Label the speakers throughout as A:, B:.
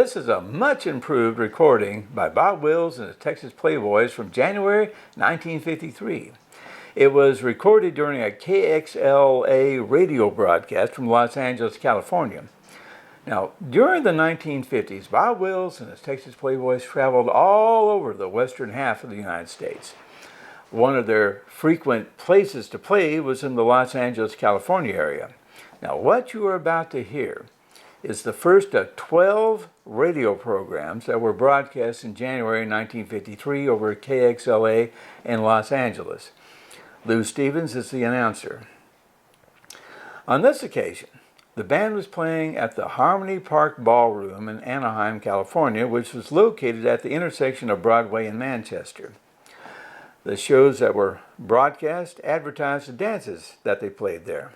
A: this is a much improved recording by Bob Wills and the Texas Playboys from January 1953. It was recorded during a KXLA radio broadcast from Los Angeles, California. Now, during the 1950s, Bob Wills and his Texas Playboys traveled all over the western half of the United States. One of their frequent places to play was in the Los Angeles, California area. Now, what you are about to hear is the first of 12 radio programs that were broadcast in January 1953 over KXLA in Los Angeles. Lou Stevens is the announcer. On this occasion, the band was playing at the Harmony Park Ballroom in Anaheim, California, which was located at the intersection of Broadway and Manchester. The shows that were broadcast advertised the dances that they played there.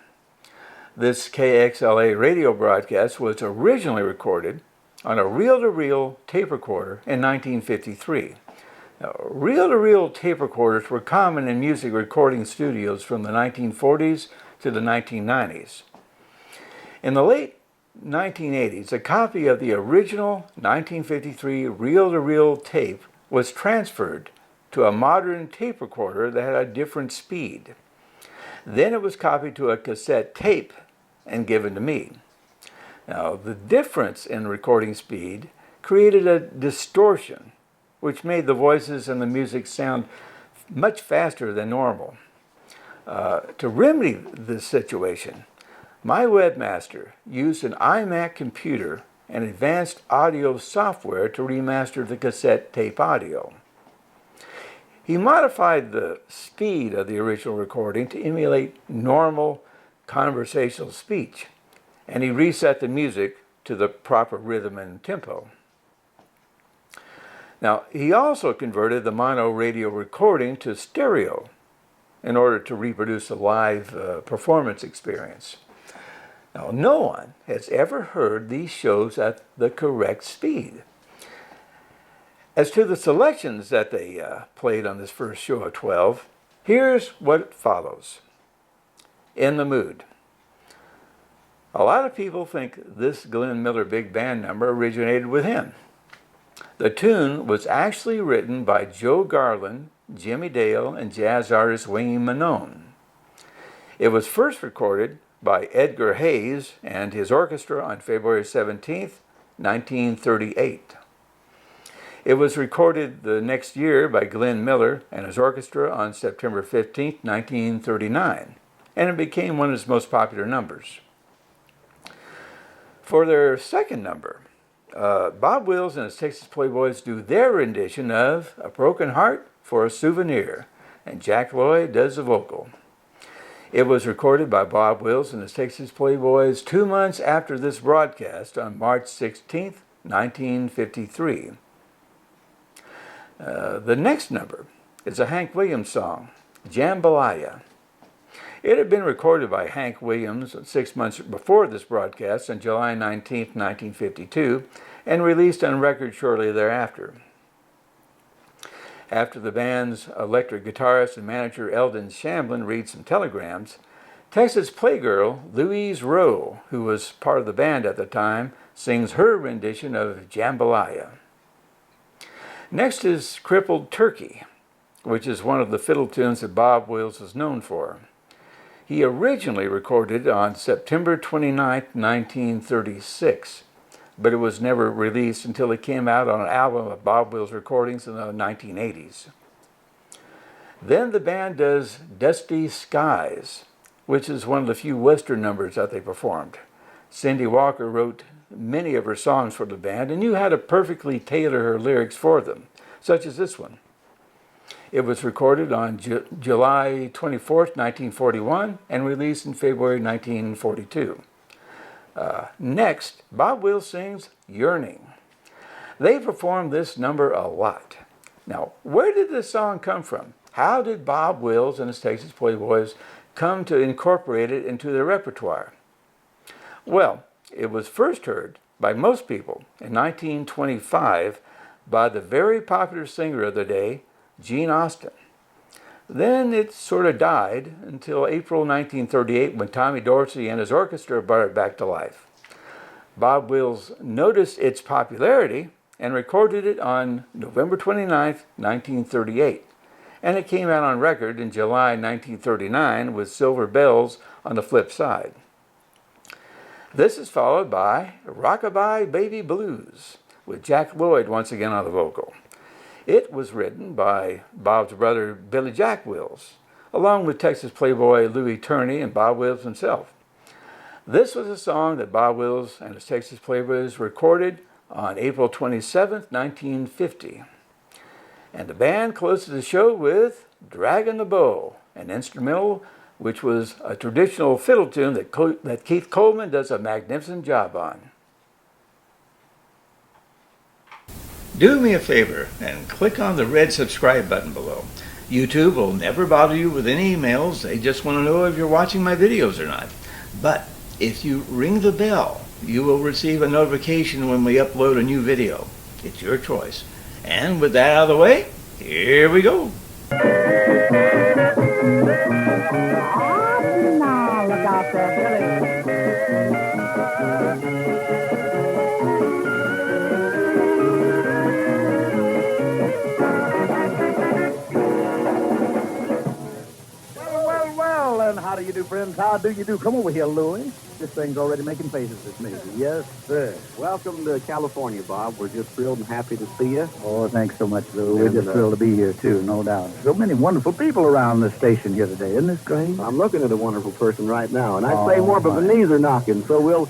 A: This KXLA radio broadcast was originally recorded on a reel-to-reel tape recorder in 1953. Now, reel-to-reel tape recorders were common in music recording studios from the 1940s to the 1990s. In the late 1980s, a copy of the original 1953 reel-to-reel tape was transferred to a modern tape recorder that had a different speed. Then it was copied to a cassette tape and given to me. Now, the difference in recording speed created a distortion, which made the voices and the music sound much faster than normal. To remedy this situation, my webmaster used an iMac computer and advanced audio software to remaster the cassette tape audio. He modified the speed of the original recording to emulate normal conversational speech, and he reset the music to the proper rhythm and tempo. Now, he also converted the mono radio recording to stereo in order to reproduce a live performance experience. Now, no one has ever heard these shows at the correct speed. As to the selections that they played on this first show of 12, here's what follows. In the Mood. A lot of people think this Glenn Miller Big Band number originated with him. The tune was actually written by Joe Garland, Jimmy Dale, and jazz artist Wayne Manone. It was first recorded by Edgar Hayes and his orchestra on February 17, 1938. It was recorded the next year by Glenn Miller and his orchestra on September 15, 1939, and it became one of his most popular numbers. For their second number, Bob Wills and his Texas Playboys do their rendition of A Broken Heart for a Souvenir, and Jack Lloyd does the vocal. It was recorded by Bob Wills and his Texas Playboys 2 months after this broadcast on March 16, 1953. The next number is a Hank Williams song, Jambalaya. It had been recorded by Hank Williams 6 months before this broadcast on July 19, 1952, and released on record shortly thereafter. After the band's electric guitarist and manager Eldon Shamblin reads some telegrams, Texas Playgirl Louise Rowe, who was part of the band at the time, sings her rendition of Jambalaya. Next is Crippled Turkey, which is one of the fiddle tunes that Bob Wills is known for. He originally recorded it on September 29, 1936, but it was never released until it came out on an album of Bob Wills recordings in the 1980s. Then the band does Dusty Skies, which is one of the few Western numbers that they performed. Cindy Walker wrote many of her songs for the band and knew how to perfectly tailor her lyrics for them, such as this one. It was recorded on July 24, 1941, and released in February 1942. Next, Bob Wills sings Yearning. They performed this number a lot. Now, where did this song come from? How did Bob Wills and his Texas Playboys come to incorporate it into their repertoire? Well, it was first heard by most people in 1925 by the very popular singer of the day, Gene Austin. Then it sort of died until April 1938 when Tommy Dorsey and his orchestra brought it back to life. Bob Wills noticed its popularity and recorded it on November 29th, 1938. And it came out on record in July 1939 with Silver Bells on the flip side. This is followed by Rockabye Baby Blues, with Jack Lloyd once again on the vocal. It was written by Bob's brother Billy Jack Wills, along with Texas Playboy Louis Turney and Bob Wills himself. This was a song that Bob Wills and his Texas Playboys recorded on April 27, 1950. And the band closed the show with Draggin the Bow, an instrumental which was a traditional fiddle tune that Keith Coleman does a magnificent job on. Do me a favor and click on the red subscribe button below. YouTube will never bother you with any emails. They just want to know if you're watching my videos or not. But if you ring the bell, you will receive a notification when we upload a new video. It's your choice. And with that out of the way, here we go.
B: Now, look out there, Well, and how do you do, friends? How do you do? Come over here, Louis. This thing's already making faces at me. Yes, sir.
C: Welcome to California, Bob. We're just thrilled and happy to see you.
B: Oh, thanks so much, Lou. We're just thrilled to be here, too, no doubt. So many wonderful people around this station here today. Isn't this great?
C: I'm looking at a wonderful person right now, and I'd say more, but my knees are knocking, so we'll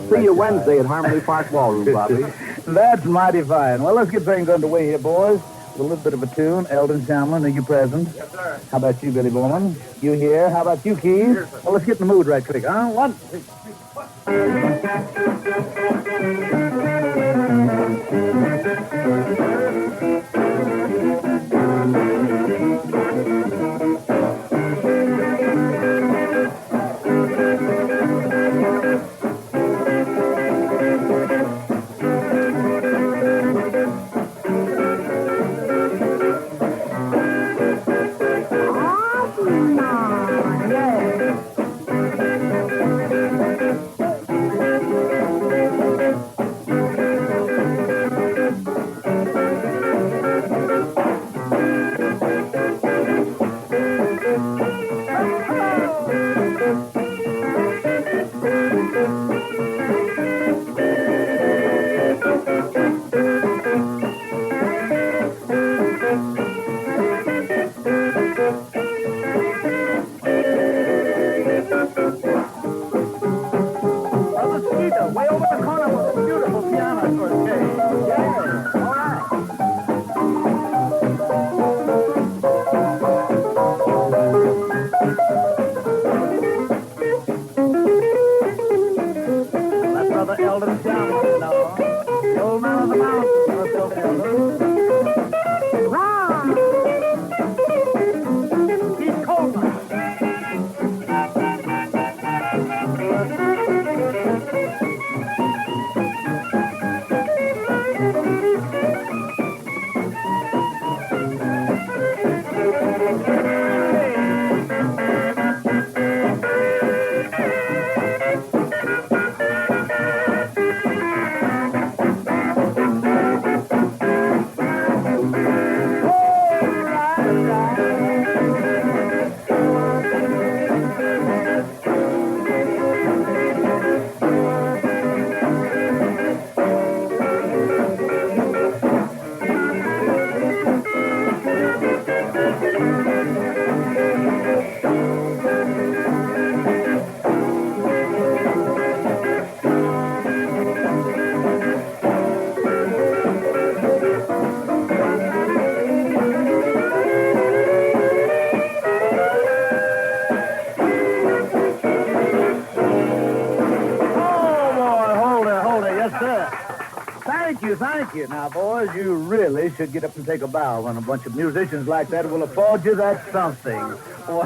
C: see you Wednesday at Harmony Park Ballroom, Bobby.
B: That's mighty fine. Well, let's get things underway here, boys. With a little bit of a tune. Eldon Shamlin, are you present?
C: Yes, sir.
B: How about you, Billy Bowman? You here? How about you, Keith?
C: Here, sir.
B: Well, let's get in the mood right quick, huh? 1, 2, way over the corner with a beautiful piano for a change. Yeah, all right. That's Brother Eldon Shamlin now. The old man of the mountain, yourself, Eldon. Ron! Keith Coleman. Thank you. Now, boys, you really should get up and take a bow when a bunch of musicians like that will applaud you. That's something. Well,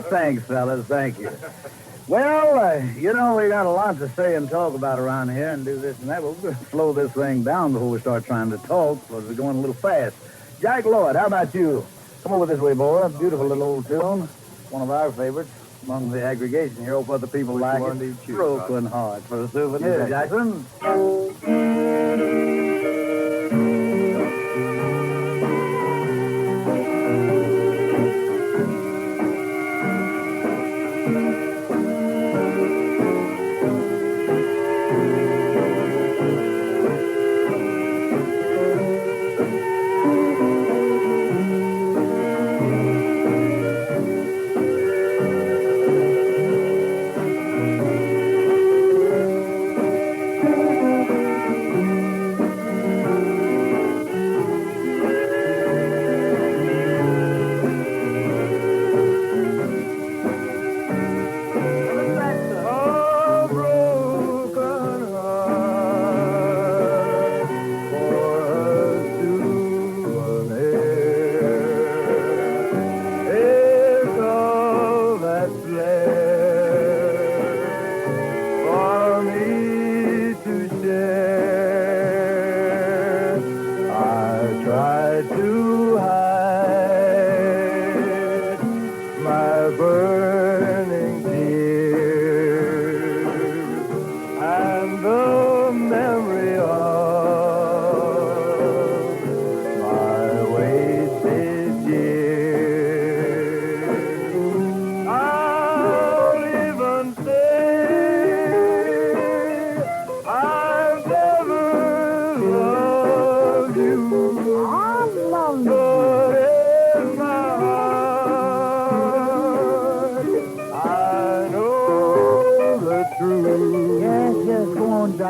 B: thanks, fellas. Thank you. Well, you know, we got a lot to say and talk about around here and do this and that. But we're going to slow this thing down before we start trying to talk because we're going a little fast. Jack Lloyd, how about you? Come over this way, boy. Beautiful little old tune. One of our favorites. among the aggregation here. Hope other people like it. Broken Heart for a souvenir, Jackson.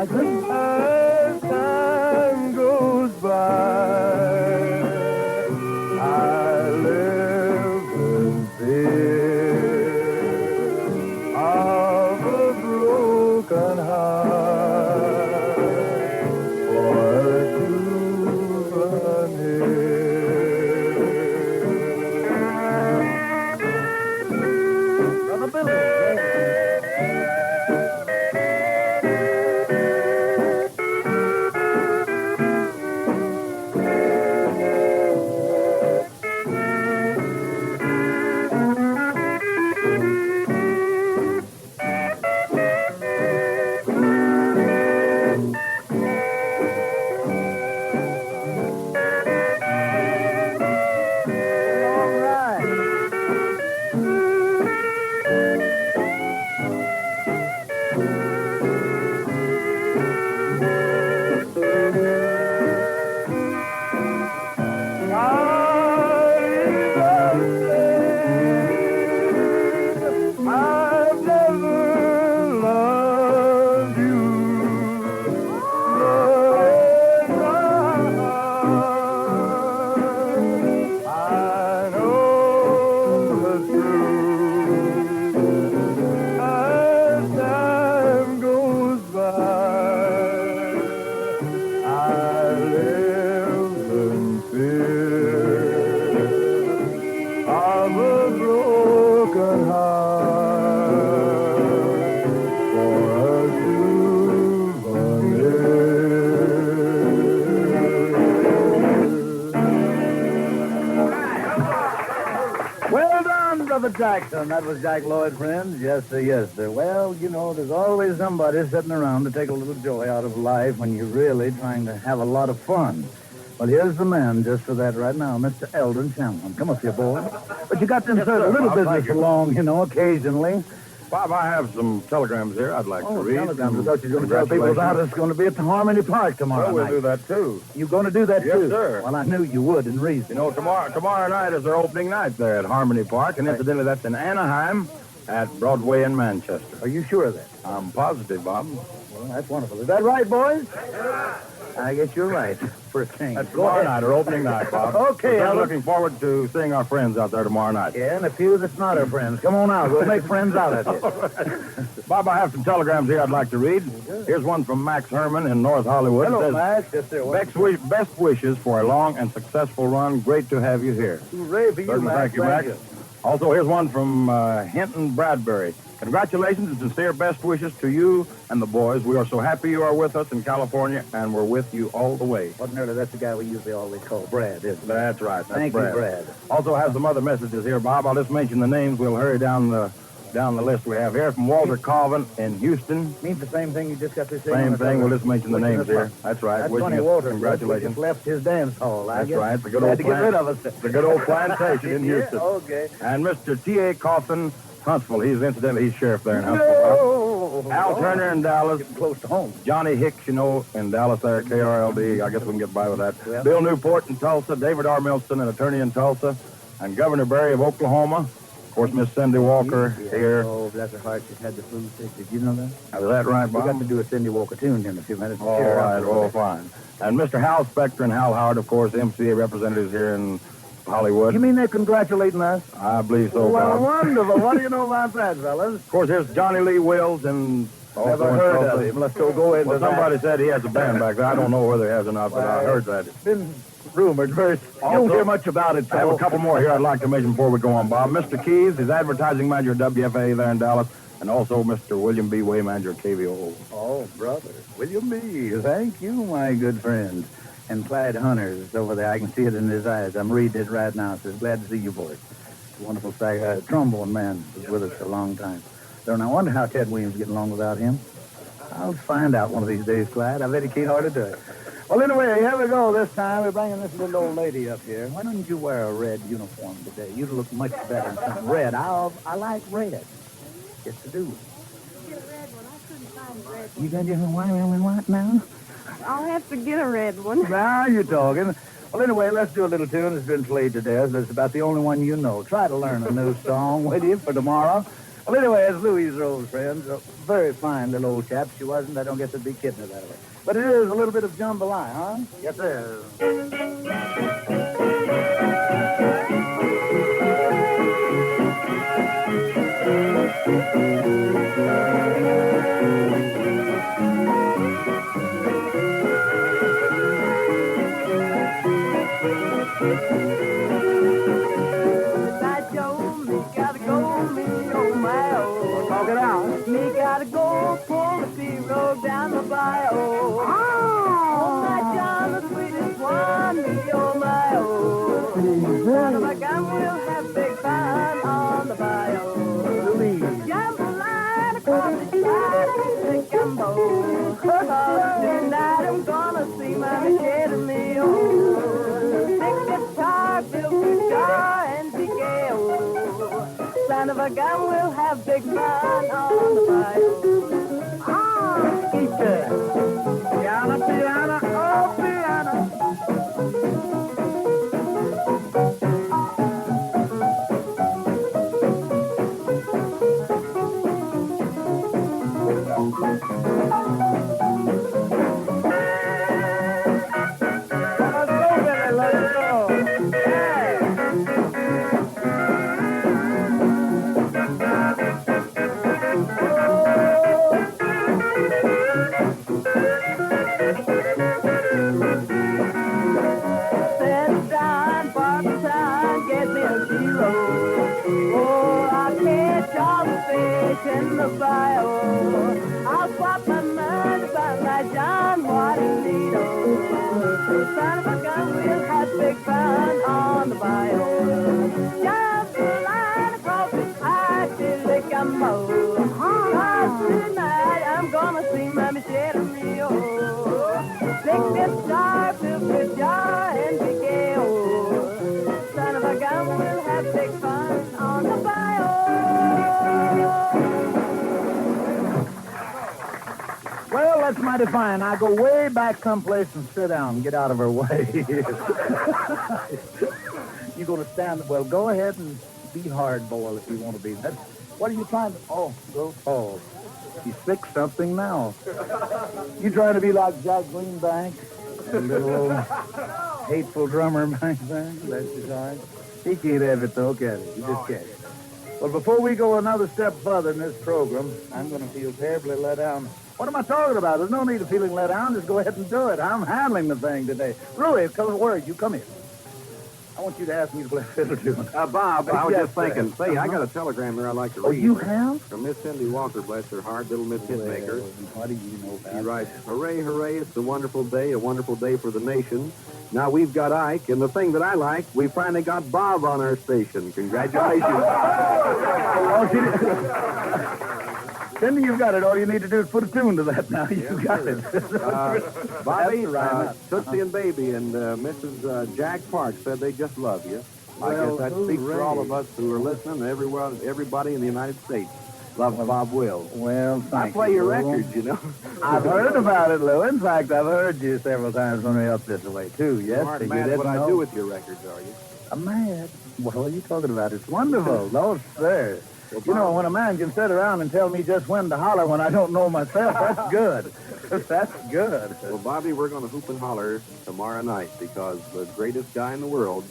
D: As time goes by, I live in fear of a broken heart for a souvenir. Brother Billy. Jackson, that was Jack Lloyd, friends. Yes, sir, yes, sir. Well, you know, there's always somebody sitting around to take a little joy out of life when you're really trying to have a lot of fun. Well, here's the man just for that right now, Mr. Eldon Shanlon. Come up here, boy. But you got to insert a little business along, you know, occasionally.
E: Bob, I have some telegrams here I'd like to read.
B: Telegrams. I thought you were going to tell people about it's going to be at the Harmony Park tomorrow night.
E: We'll do that, too.
B: You going to do that, too?
E: Yes, sir.
B: Well, I knew you would, in reason.
E: You know, tomorrow night is our opening night there at Harmony Park, and incidentally, that's in Anaheim at Broadway and Manchester.
B: Are you sure of that?
E: I'm positive, Bob.
B: Well, that's wonderful. Is that right, boys? I guess you're right. For a change.
E: That's tomorrow night, our opening night, Bob.
B: Okay,
E: I'm looking forward to seeing our friends out there tomorrow night.
B: Yeah, and a few that's not our friends. Come on out. We'll make friends out of it.
E: Bob, I have some telegrams here I'd like to read. Here's one from Max Herman in North Hollywood.
B: Hello,
E: It says,
B: Max. Yes, sir.
E: Best wishes for a long and successful run. Great to have you here.
B: Hooray for you,
E: Certainly,
B: Max.
E: thank you, Max. Also, here's one from Hinton Bradbury. Congratulations and sincere best wishes to you and the boys. We are so happy you are with us in California, and we're with you all the way.
B: Ordinarily, that's the guy we usually always call Brad, isn't it?
E: That's right. That's
B: Thank
E: Brad.
B: you, Brad.
E: Also have some other messages here, Bob. I'll just mention the names. We'll hurry down the down the list we have here from Walter Colvin in Houston.
D: Means the same thing you just got to say.
E: Same thing. We'll just mention the names here. That's right.
D: That's
E: Wishing
D: funny,
E: us
D: Walter.
E: Congratulations.
D: Just left his dance hall.
E: That's
D: guess.
E: right. The good
D: Glad
E: old
D: to get rid of us.
E: The good old plantation in Houston.
D: Okay.
E: And Mr. T.A. Coffin, Huntsville. He's sheriff there in Huntsville. Al Turner in Dallas.
D: Getting close to home.
E: Johnny Hicks, in Dallas there, KRLD. I guess we can get by with that.
D: Well.
E: Bill Newport in Tulsa. David R. Milston, an attorney in Tulsa. And Governor Berry of Oklahoma. Of course, Miss Cindy Walker here.
D: Oh, bless her heart, she's had the flu sick. Did you know that?
E: Is that right,
D: We
E: Bob?
D: got to do a Cindy Walker tune here in a few minutes.
E: All right, well, fine. And Mr. Hal Spector and Hal Howard, of course, MCA representatives here in Hollywood.
D: You mean they're congratulating us?
E: I believe so,
D: Well,
E: Bob.
D: wonderful. What do you know about that, fellas?
E: Of course, here's Johnny Lee Wills and...
D: Never heard of him. Let's go into
E: Well,
D: that.
E: somebody said he has a band back there. I don't know whether he has or not, but I heard that.
D: It's been rumored. You don't hear much about it,
E: I have a
D: so.
E: couple more here I'd like to mention before we go on, Bob. Mr. Keys, his advertising manager at WFA there in Dallas, and also Mr. William B. Way, manager at KVO.
D: Oh, brother. William B. Thank you, my good friend. And Clyde Hunter is over there. I can see it in his eyes. I'm reading it right now. It says, glad to see you, boys. It's a wonderful trombone man was with us for a long time. So I wonder how Ted Williams is getting along without him. I'll find out one of these days, Clyde. I bet he can't hardly do it. Well, anyway, here we go this time. We're bringing this little old lady up here. Why don't you wear a red uniform today? You'd look much better in something red. I like red. Yes, I do.
F: Get a red one. I couldn't find a red
D: You got your what now?
F: one. I'll have to get a red one.
D: Now you're talking. Well, anyway, let's do a little tune that's been played to death. It's about the only one you know. Try to learn a new song with you for tomorrow. Well, anyway, it's Louie's old friend. A very fine little old chap. She wasn't. I don't get to be kidding her that way. But it is a little bit of jambalaya, huh? Yes, sir. Talk it out.
F: Me gotta go pull the zero down the bayou. Oh, my John, the sweetest one, me, oh, my, oh. Son of a gun, we'll have big fun on the bayou. Jambalaya across the side, the gumbo. Tonight I'm gonna see my Michelle and me, oh. Big guitar, built with jar and PKO. Son of a gun, we'll have big fun on the bayou. Ah, piano, piano, oh, piano. Let's go, Billy, let's go. Hey. Sit down, part-time, get me a zero. Oh, I'll catch all the fish in the bayou. I'll swap my money by my John Juanito. Son of a gun, we'll have big fun on the bayou. Jump the line across the high till they come over. Tonight I'm gonna see my Michelle and Rio. Take this star filled with jar and PKO. Son of a gun, we'll have big fun on the bayou.
D: Well, that's mighty fine. Now go way back someplace and sit down and get out of her way. You're going to stand... Well, go ahead and be hardboiled if you want to be. That's, what are you trying to... Oh, go tall. You fix something now. You trying to be like Jack Greenbank? A little old hateful drummer back there? Bless his heart. He can't have it, though, can he? He just can't. Well, before we go another step further in this program, I'm going to feel terribly let down. What am I talking about? There's no need of feeling let down. Just go ahead and do it. I'm handling the thing today. Rui, come where? You come here. I want you to ask me to play a fiddle tune.
C: Bob, I was
D: Yes,
C: just thinking.
D: sir.
C: Say, I got a telegram here I'd like to
D: Oh,
C: read.
D: you have?
C: From Miss Cindy Walker, bless her heart, little Miss Hitmaker.
D: What do you know about
C: She writes, hooray, hooray, it's a wonderful day for the nation. Now we've got Ike, and the thing that I like, we finally got Bob on our station. Congratulations.
D: Oh, she did. Cindy, you've got it. All you need to do is put a tune to that now. You got it.
C: Bobby,
D: That's right.
C: Tootsie and Baby and Mrs. Jack Park said they just love you. I
D: Well,
C: guess that speaks for
D: hooray.
C: all of us who are listening, and everybody in the United States loves Bob Wills.
D: Well,
C: I
D: thank
C: play
D: you,
C: your
D: Lou.
C: records, you know.
D: I've heard about it, Lou. In fact, I've heard you several times on the up this way, too. Yes,
C: You aren't
D: you
C: mad at
D: didn't
C: what I
D: know.
C: do with your records, are you?
D: I'm mad. What are you talking about? It's wonderful. No, sir.
C: Well,
D: You know,
C: Bob-
D: when a man can sit around and tell me just when to holler when I don't know myself, that's good. That's good.
C: Well, Bobby, we're going to hoop and holler tomorrow night because the greatest guy in the world,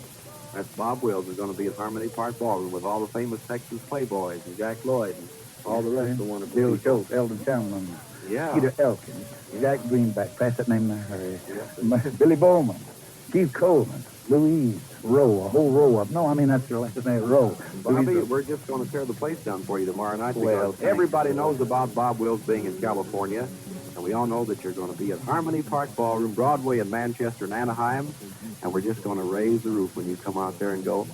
C: that's Bob Wills, is going to be at Harmony Park Ballroom with all the famous Texas Playboys and Jack Lloyd and all the rest of the wonderful
D: Bill
C: people.
D: Schultz, Eldon Chandler,
C: Yeah.
D: Peter Elkins, Jack Greenback, pass that name there, hurry. Billy Bowman, Keith Coleman, Louise Rowe, a whole row of. No, I mean that's your last name, Rowe.
C: Bobby,
D: Louise-
C: we're just going to tear the place down for you tomorrow night because
D: Well, thank
C: everybody
D: you.
C: knows about Bob Wills being in California, and we all know that you're going to be at Harmony Park Ballroom, Broadway and Manchester and Anaheim, and we're just going to raise the roof when you come out there and go,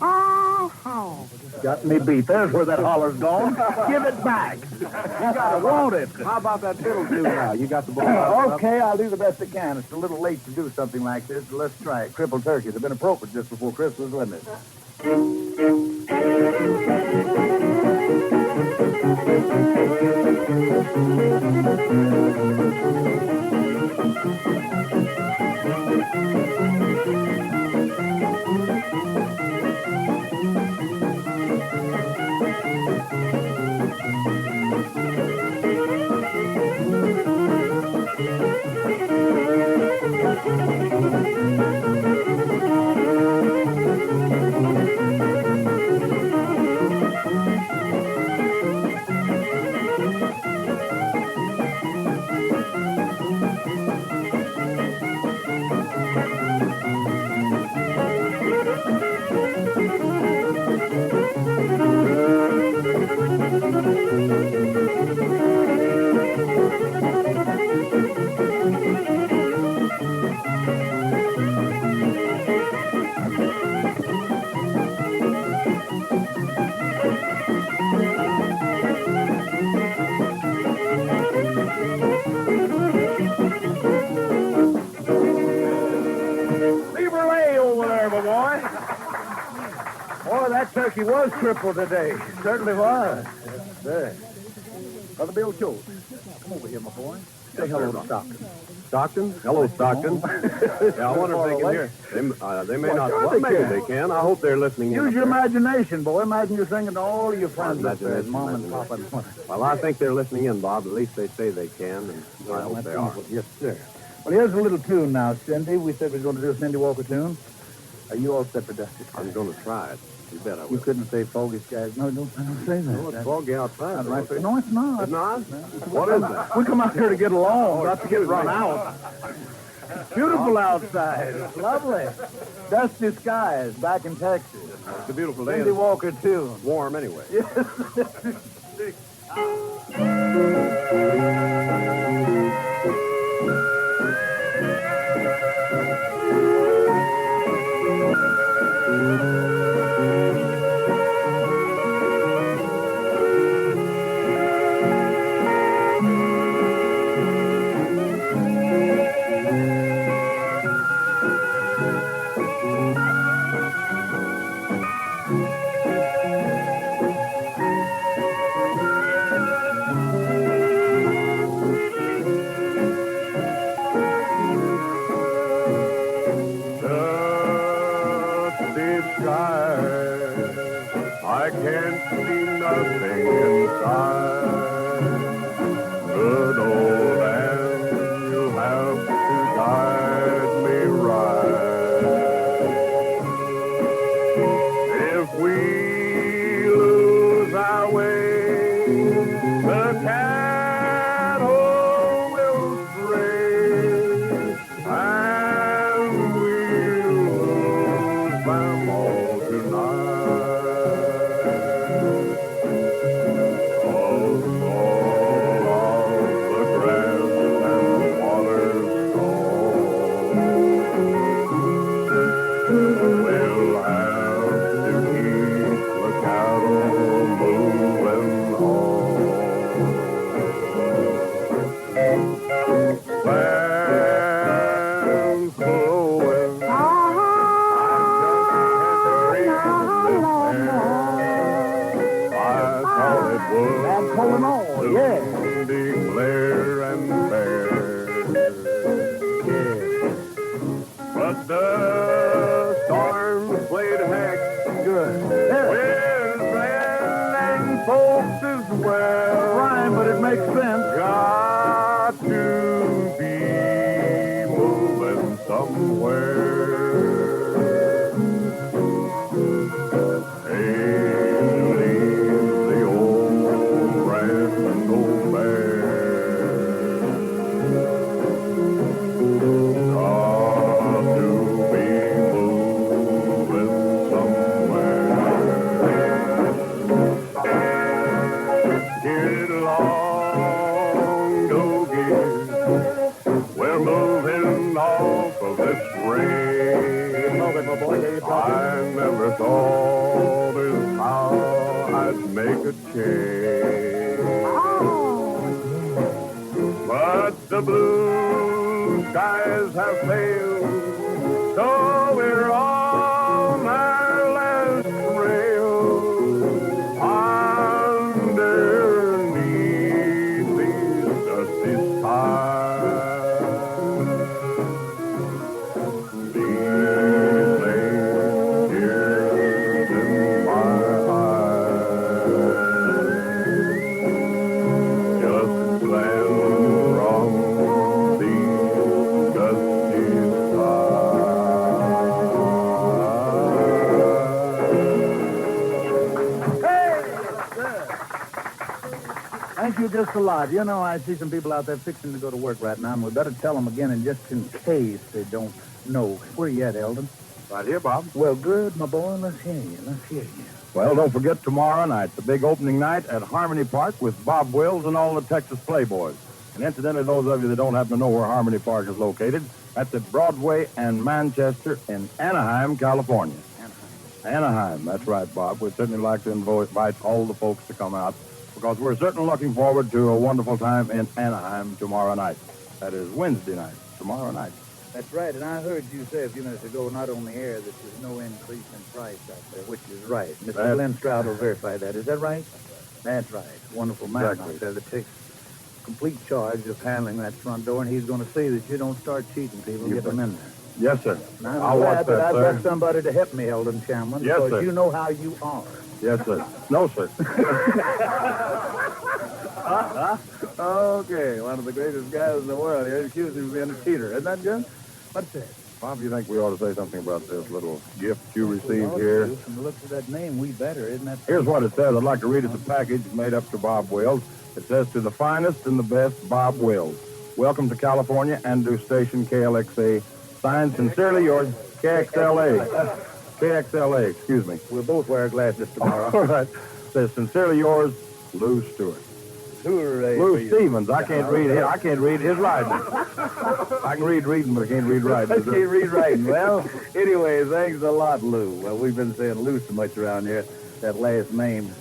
D: Got me beat. There's where that holler's gone. Give it back. You gotta want it.
C: how about that fiddle tune now? You got the ball out.
D: Okay, I'll do the best I can. It's a little late to do something like this, but let's try it. Crippled Turkey. It'd have been appropriate just before Christmas, wouldn't it? Leave her lay over there, my boy. Boy, that turkey was crippled today. Certainly was. Yes, sir. Brother Bill Schultz, come over here, my boy. Say hello to Stockton.
C: Stockton? Hello, Stockton. Yeah, I wonder if they can hear. They may not.
D: sure
C: Well,
D: they
C: maybe
D: can.
C: they can. I hope they're listening in.
D: Use
C: up
D: your
C: there.
D: imagination, boy. Imagine you're singing to all of your friends up there,
C: Imagination,
D: Mom and
C: imagination.
D: Papa. And
C: Well, I think they're listening in, Bob. At least they say they can, and I hope they are.
D: Yes, sir. Well, here's a little tune now, Cindy. We said we were going to do a Cindy Walker tune. Are you all set for Dusty?
C: I'm going to try it. You bet I will.
D: You couldn't say foggy skies. No, don't say that.
C: No, it's foggy outside.
D: Not right for- No, it's not.
C: It's not? What is it?
D: We come out here to get along, not to get run out. Beautiful outside. It's lovely. Dusty skies back in Texas.
C: It's a beautiful day.
D: Cindy
C: It's
D: Walker tune.
C: warm anyway.
E: Dusty skies, I can't see nothing inside. Good old man, you have to guide me right. If we lose our way, the cattle will stray, and we'll lose them all.
B: right. Yeah.
E: With friends and folks as well.
B: Rhyme, but it makes sense.
E: Got to be moving somewhere. I never thought as how I'd make a change. But the blue skies have failed, so we're on our last trail. Underneath these dusty skies,
B: Thank you just a lot. You know, I see some people out there fixing to go to work right now, and we better tell them again, and just in case they don't know. Where you at, Eldon?
E: Right here, Bob.
B: Well, good, my boy. Let's hear you. Let's hear you.
E: Well, don't forget tomorrow night, the big opening night at Harmony Park with Bob Wills and all the Texas Playboys. And incidentally, those of you that don't happen to know where Harmony Park is located, that's at Broadway and Manchester in Anaheim, California. Anaheim, that's right, Bob. We'd certainly like to invite all the folks to come out, because we're certainly looking forward to a wonderful time in Anaheim tomorrow night. That is Wednesday night, tomorrow night.
B: That's right, and I heard you say a few minutes ago, not on the air, that there's no increase in price out there, which is right. Mr. Glenn Stroud will verify that. Is that right? That's right. Wonderful man
E: Exactly.
B: out there that takes complete charge of handling that front door, and he's going to see that you don't start cheating people, get them in there.
E: Yes, sir.
B: And I'm
E: I'll watch
B: glad that
E: that,
B: I've
E: sir.
B: got somebody to help me, Eldon Chamlin,
E: Yes,
B: because
E: sir.
B: you know how you are.
E: Yes, sir. No, sir.
B: Okay, one of the greatest guys in the world here accused him of being a cheater. Isn't that good? What's that?
E: Bob, you think we ought to say something about this little gift you received
B: Well,
E: here?
B: From the looks of that name, we better, isn't that?
E: Here's what it says. I'd like to read it. The package made up to Bob Wills. It says, to the finest and the best, Bob Wills. Welcome to California and to station KLXA. Signed, sincerely yours, KXLA. KXLA, excuse me.
B: We'll both wear glasses tomorrow.
E: All right. Says, sincerely yours, Lou Stewart.
B: Hooray for
E: Lou
B: you.
E: Stevens. I can't read his writing. I can read reading, but I can't read writing.
B: I can't read writing. Well, anyway, thanks a lot, Lou. Well, we've been saying Lou so much around here, that last name,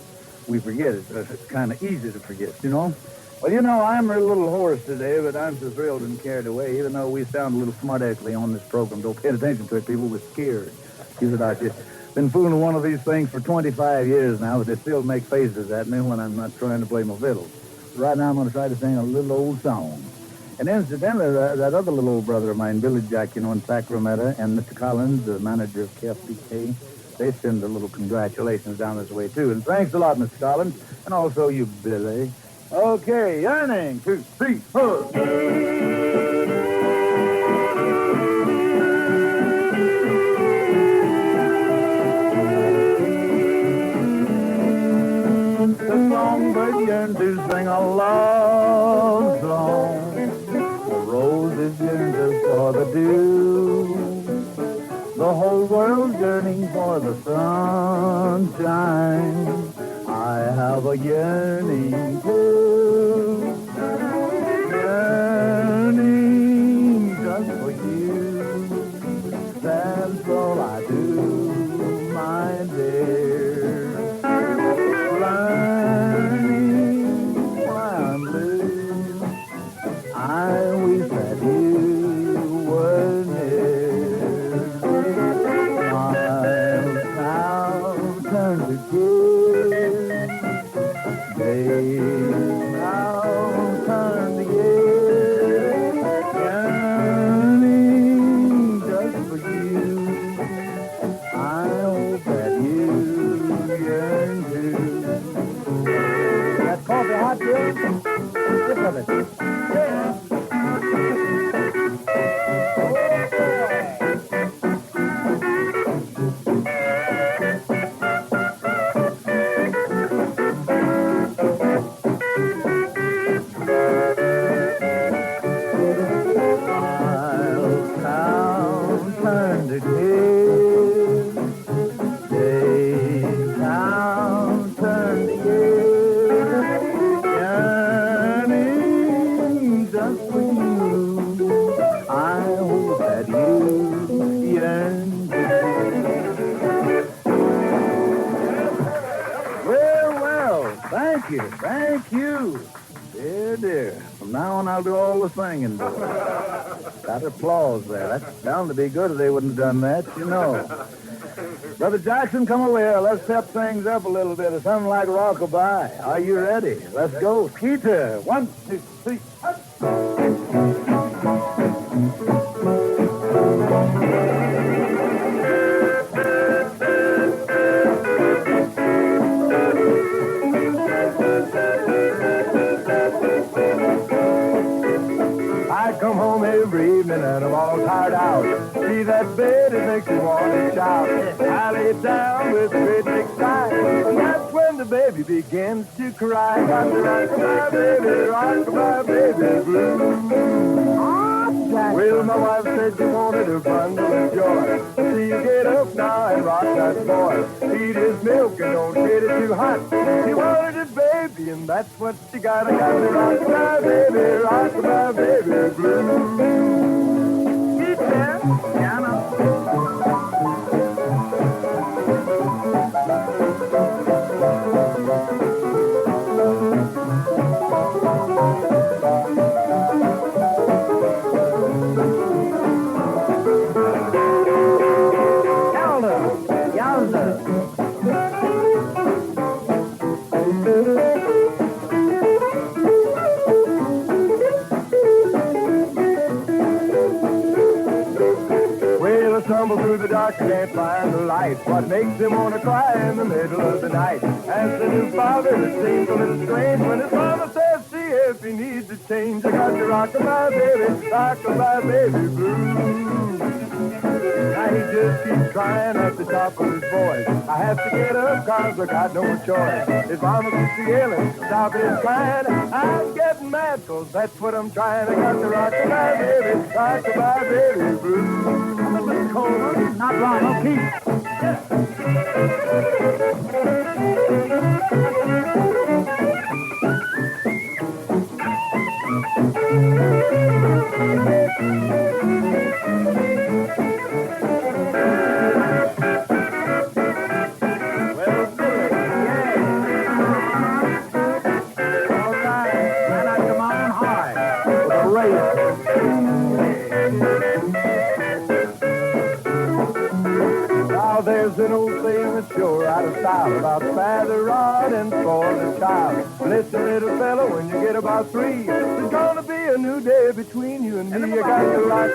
B: we forget it. It's kind of easy to forget, you know? Well, you know, I'm a little hoarse today, but I'm so thrilled and carried away, even though we sound a little smart-alecky on this program. Don't pay attention to it, people. We're scared. You said I just been fooling with one of these things for 25 years now, but they still make faces at me when I'm not trying to play my fiddle. Right now I'm going to try to sing a little old song. And incidentally, that other little old brother of mine, Billy Jack, you know, in Sacramento, and Mr. Collins, the manager of KFBK, they send a little congratulations down this way, too. And thanks a lot, Mr. Collins, and also you, Billy. Okay, Yearning, 2, 3, 4. The songbird yearns to sing a love song. The roses yearn just for the dew. The whole world's yearning for the sunshine. I have a yearning too. Yearning just for you. That's all I do, my dear. I wish that you were near. Miles now turn to tears. Days now turn to years. Yearning just for you. I hope that you it. Yeah. Thank you. Dear, dear. From now on, I'll do all the singing, boy. Got applause there. That's bound to be good if they wouldn't have done that, you know. Brother Jackson, come over here. Let's step things up a little bit. Something like rockabye. Are you ready? Let's go. Skeeter. 1, 2, 3. Come home every evening and I'm all tired out. See that bed, it makes me want to shout. I lay down with a great big sigh. And that's when the baby begins to cry. Got to rock my baby blue. Well, my wife said she wanted a bundle of joy. See you get up now and rock that boy. Feed his milk and don't get it too hot. She wanted a baby and that's what she got. I got to rock my baby blue. Keep there, piano. Stumble through the dark, can't find the light. What makes him want to cry in the middle of the night? As the new father, it seems a little strange when his mama says, see if he needs a change. I got to rock my baby blue. Now he just keeps crying at the top of his voice. I have to get up cause I got no choice. His mama keeps yelling, stop his crying. I'm getting mad cause that's what I'm trying. I got to rock my baby blue. Not wrong, no keep. Well, Billy, all right, and I come on high with a race. There's an old saying that's sure out of style about father rod and spoil the child. Listen, little fella, when you get about 3, there's gonna be a new day between you and me. You got to rock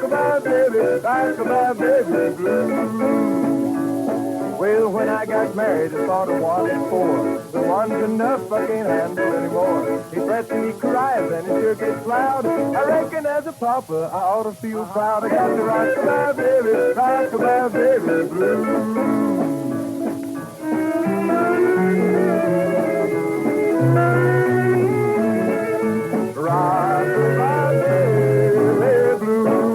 B: baby blue. Well, when I got married, I thought of what it's for. The one's enough, I can't handle anymore. He frets and he cries and he sure gets loud. I reckon as a papa, I ought to feel proud. I got to rock my baby blue. Rock my baby blue.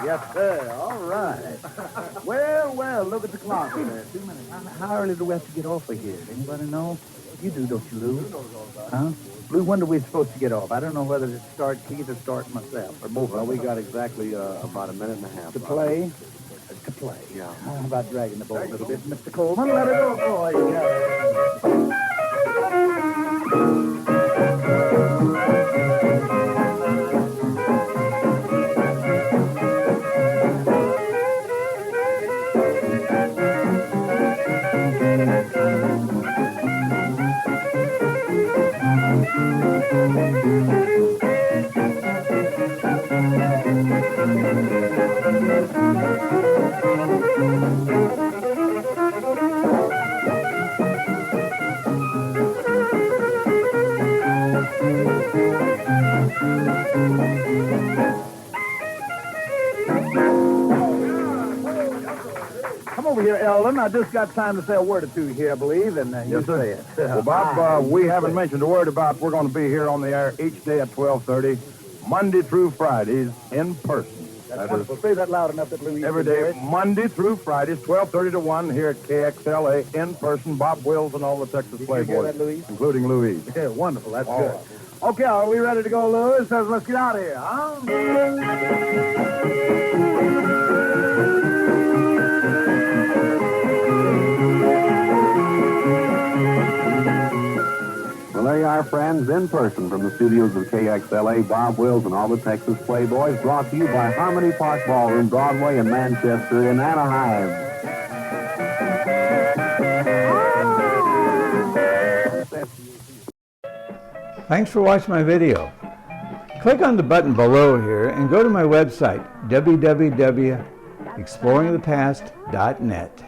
B: Yes, sir. All right. Well, look at the clock there. 2 minutes. How early do we have to get off of here? Anybody know? You do, don't you, Lou? Huh? Lou, when are we supposed to get off? I don't know whether to start Keith or start myself, or both.
C: Well, we got exactly about a minute and a half.
B: To play? To play.
C: Yeah.
B: How about dragging the bow a little bit, Mr. Coleman? Let it go, boy. Yeah. Come over here, Eldon. I just got time to say a word or two here, I believe, and you say it.
E: Well, Bob, we haven't mentioned a word about we're going to be here on the air each day at 12:30, Monday through Fridays, in person.
B: That's wonderful. Say that loud enough that Louise
E: Every
B: can hear
E: day,
B: it.
E: Monday through Fridays, 12:30 to 1, here at KXLA, in person. Bob Wills and all the Texas
B: Did you hear
E: Playboys,
B: that, Louise?
E: including Louise.
B: Yeah, wonderful. That's
E: All
B: good.
E: right.
B: Okay, are we ready to go, Louis? Says let's get out of here, huh?
C: Well, there you are, friends, in person from the studios of KXLA, Bob Wills and all the Texas Playboys, brought to you by Harmony Park Ballroom, Broadway and Manchester in Anaheim.
A: Thanks for watching my video. Click on the button below here and go to my website, www.exploringthepast.net.